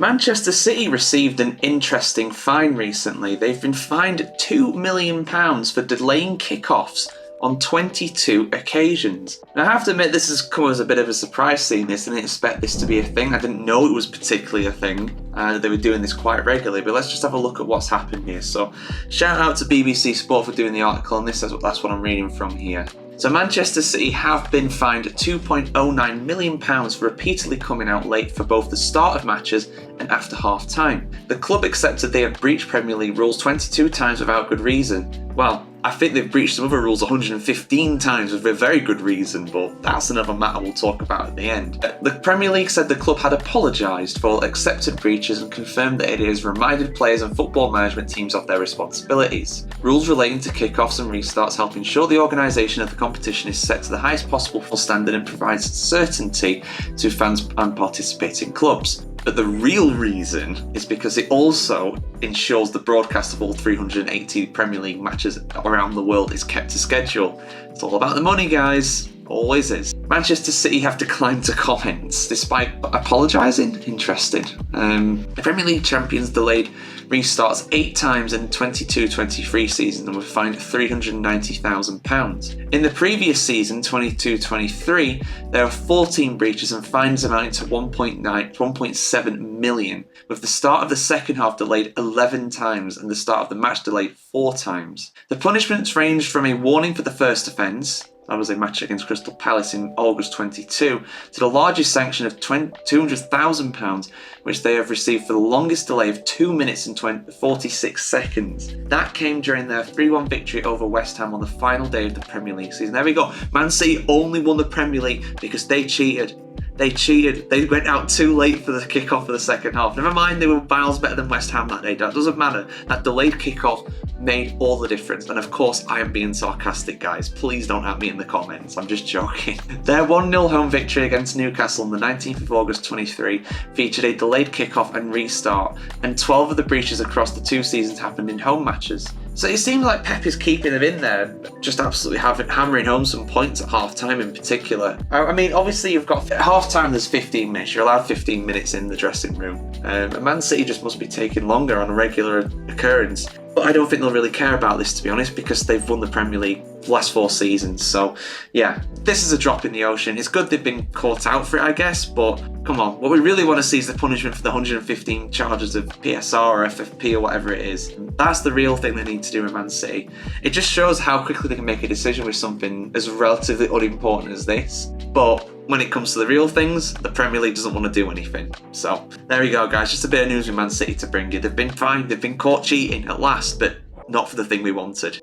Manchester City received an interesting fine recently. They've been fined £2 million for delaying kickoffs on 22 occasions. Now, I have to admit, this has come as a bit of a surprise seeing this. I didn't expect this to be a thing. I didn't know it was particularly a thing. They were doing this quite regularly, but let's just have a look at what's happened here. So, shout out to BBC Sport for doing the article on this. That's what I'm reading from here. So Manchester City have been fined £2.09 million for repeatedly coming out late for both the start of matches and after half-time. The club accepted they had breached Premier League rules 22 times without good reason. Well, I think they've breached some other rules 115 times with a very good reason, but that's another matter we'll talk about at the end. The Premier League said the club had apologised for accepted breaches and confirmed that it has reminded players and football management teams of their responsibilities. Rules relating to kickoffs and restarts help ensure the organisation of the competition is set to the highest possible standard and provides certainty to fans and participating clubs. But the real reason is because it also ensures the broadcast of all 380 Premier League matches around the world is kept to schedule. It's all about the money, guys. Always is. Manchester City have declined to comment despite apologising. Interesting. The Premier League champions delayed restarts 8 times in the 22-23 season and were fined £390,000. In the previous season, 22-23, there were 14 breaches and fines amounting to 1.7 million, with the start of the second half delayed 11 times and the start of the match delayed 4 times. The punishments ranged from a warning for the first offence, that was a match against Crystal Palace in August 22, to the largest sanction of £200,000, which they have received for the longest delay of 2 minutes and 46 seconds. That came during their 3-1 victory over West Ham on the final day of the Premier League season. There we go. Man City only won the Premier League because they cheated. They cheated. They went out too late for the kickoff of the second half. Never mind, they were miles better than West Ham that day. That doesn't matter. That delayed kickoff made all the difference. And of course, I am being sarcastic, guys. Please don't at me in the comments. I'm just joking. Their 1-0 home victory against Newcastle on the 19th of August 23 featured a delayed kickoff and restart, and 12 of the breaches across the 2 seasons happened in home matches. So it seems like Pep is keeping them in there, just absolutely hammering home some points at half-time in particular. I mean, obviously you've got half-time, there's 15 minutes. You're allowed 15 minutes in the dressing room. And Man City just must be taking longer on a regular occurrence. But I don't think they'll really care about this, to be honest, because they've won the Premier League the last 4 seasons. So, yeah, this is a drop in the ocean. It's good they've been caught out for it, I guess, but come on. What we really want to see is the punishment for the 115 charges of PSR or FFP or whatever it is. That's the real thing they need to do in Man City. It just shows how quickly they can make a decision with something as relatively unimportant as this. But when it comes to the real things, the Premier League doesn't want to do anything. So, there we go, guys. Just a bit of news with Man City to bring you. They've been fine. They've been caught cheating at last, but not for the thing we wanted.